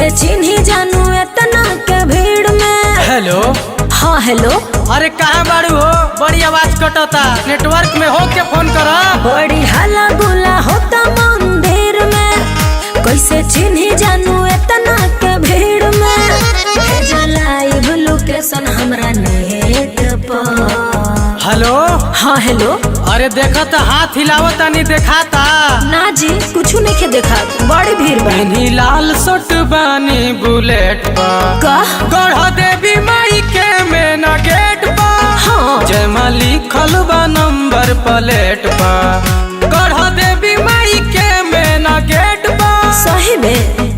कैसे चिन्ही जानू इतना के भीड़ में। हेलो। हाँ हेलो। अरे कहाँ बाड़ू हो? बड़ी आवाज कटता, नेटवर्क में हो के फोन करा। बड़ी हल्ला गुला होता मंदिर में, कैसे चिन्ही जानू इतना के भीड़ में। भेजा लाइव लोकेशन हमरा नेट पर। हेलो। हाँ हेलो। अरे देखा तो हाथ हिलावता नहीं देखाता। ना जी कुछ नहीं देखा, बड़ी भीड़ बा। इन्हीं लाल सट बानी बुलेट पर का गढ़ देवी माई के मेना गेट पर। हाँ जयमा लिखल बा नंबर प्लेट पर गढ़ देवी माई के मेना गेट पर। सही में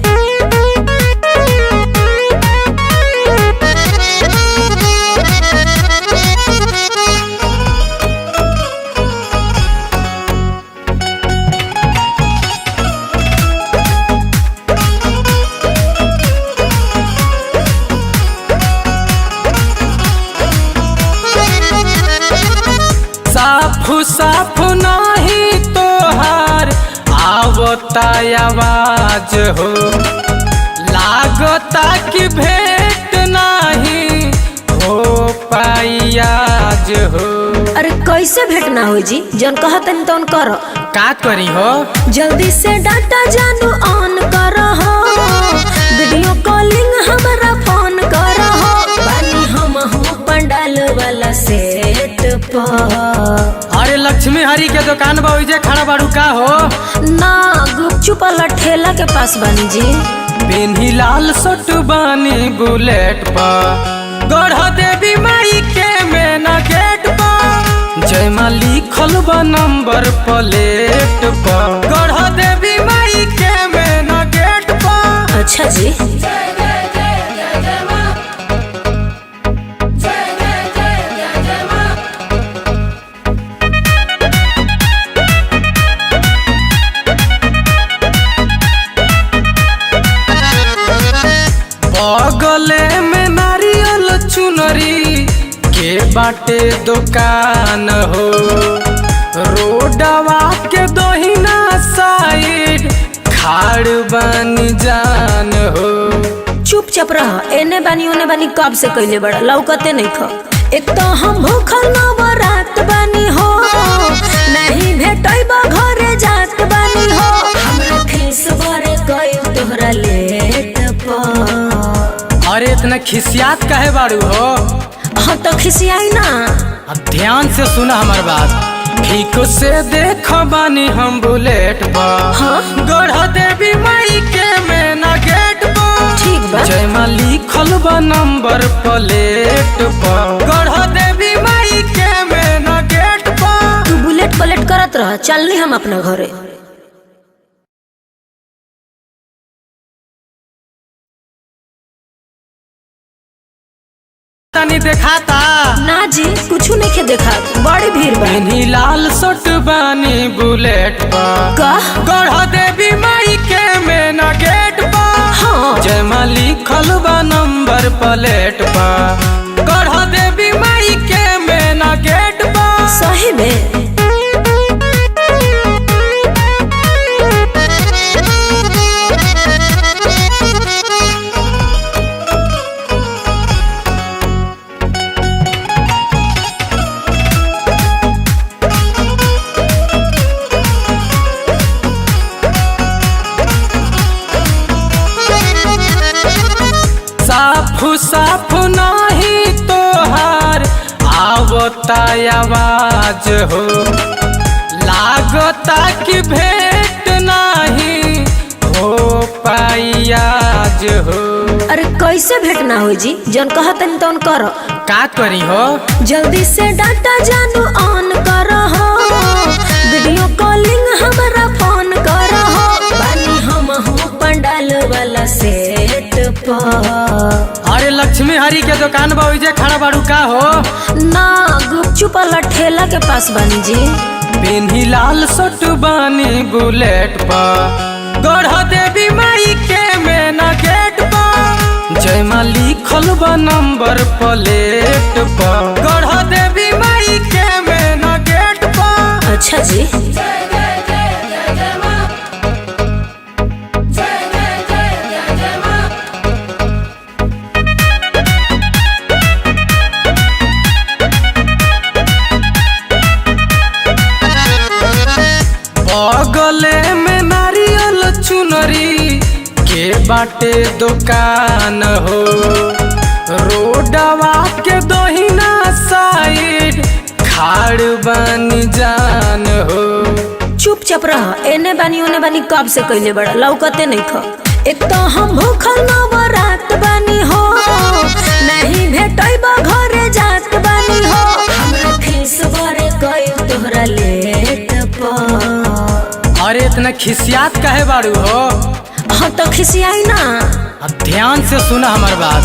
साफ नहीं तोहार आवता आवाज हो, लागता कि भेंट नहीं हो पाई आज हो। अरे कैसे भेंट ना हो जी, जन कहतन तन करो। का करी हो? जल्दी से डाटा जानू ऑन करो हो, वीडियो कॉलिंग हमारा फोन करो हो। बानी हम हो पंडाल वाला सेट पर। अरे लक्ष्मी हरी के दुकान बा ओइजे खड़ा बाड़ू का हो? ना गुपचुप वाला ठेला के पास बानी जी। पेन्ही लाल सट बानी बुलेट पर गढ़ देवी माई के मेना गेट पर। जयमा लिखल बा नंबर प्लेट पर गढ़ देवी माई के मेना गेट पर। अच्छा जी। गले में नारियल चुनरी के बाटे दुकान हो, रोडवा के दोहिना साइड खाड़ बन जान हो। चुपचाप रह, एने बानी ओने बानी कब से कैले बड़ा लौकते नहीं खा। एक तो हम भूखल नवरात बानी हो, नहीं भेटैबा घरे जात बानी हो। हमरा खीस बरे कयो तोहरा लेट पर। अरे इतना खिसियात काहे बाड़ू हो? हाँ तो खिसियाई ना। अब ध्यान से सुना हमार बात, ठीक से देख बानी हम बुलेट पर। हाँ? गढ़ देवी माई के मेना गेट पर। ठीक बा। जयमा लिखल बा नंबर प्लेट पर गढ़ देवी माई के मेना गेट पर। तू बुलेट पलेट करत रह, चलनी हम अपना घरे। नहीं देखाता। ना जी कुछ नहीं देखा, बड़ी भीड़ बा। इन्हीं लाल सट बानी बुलेट पर का गढ़ देवी माई के मेना गेट पर। हाँ जयमा लिखल बा नंबर प्लेट पर गढ़ देवी माई के मेना गेट पर। सही में साफ नहीं तोहार आवता आवाज हो, लागता कि भेंट नहीं हो पाई आज हो। अरे कैसे भेंट ना हो जी, जन कहतन तन करो। का करी हो? जल्दी से डाटा जानू ऑन करो हो, वीडियो कॉलिंग हमारा फोन करो हो। बानी हम हो पंडाल वाला सेट पर। अरे लक्ष्मी हरी के दुकान बा ओइजे खड़ा बाड़ू का हो? ना गुपचुप वाला ठेला के पास बानी जी। पेन्ही लाल सट बानी बुलेट पर गढ़ देवी माई के मेना गेट पर। जयमा लिखल बा नंबर प्लेट पर गढ़ देवी माई के मेना गेट पर। अच्छा जी। बाटे दुकान हो, रोडवा के दोहिना साइड खाड़ बानी जान हो। चुपचाप रह, एने बानी ओने बानी कब से कइले बड़ा लौकते नहीं ख। एक तो हम भूखल नवरात बानी हो, नहीं भेटैबा घरे जात बानी हो। हमरा खीस भरे कइल तोहरा लेट पर। अरे इतना खिसियात काहे बाड़ू हो? हाँ तो खिसियाई ना। अब ध्यान से सुना हमार बात,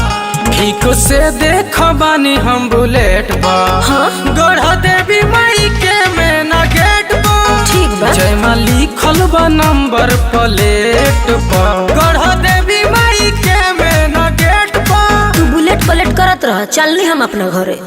ठीक से देख बानी हम बुलेट पर। हाँ? गढ़ देवी माई के मेना गेट पर। ठीक बा। जयमा लिखल बा नंबर प्लेट पर। गढ़ देवी माई के मेना गेट पर। तू बुलेट पलेट करत रह, चलनी हम अपना घरे।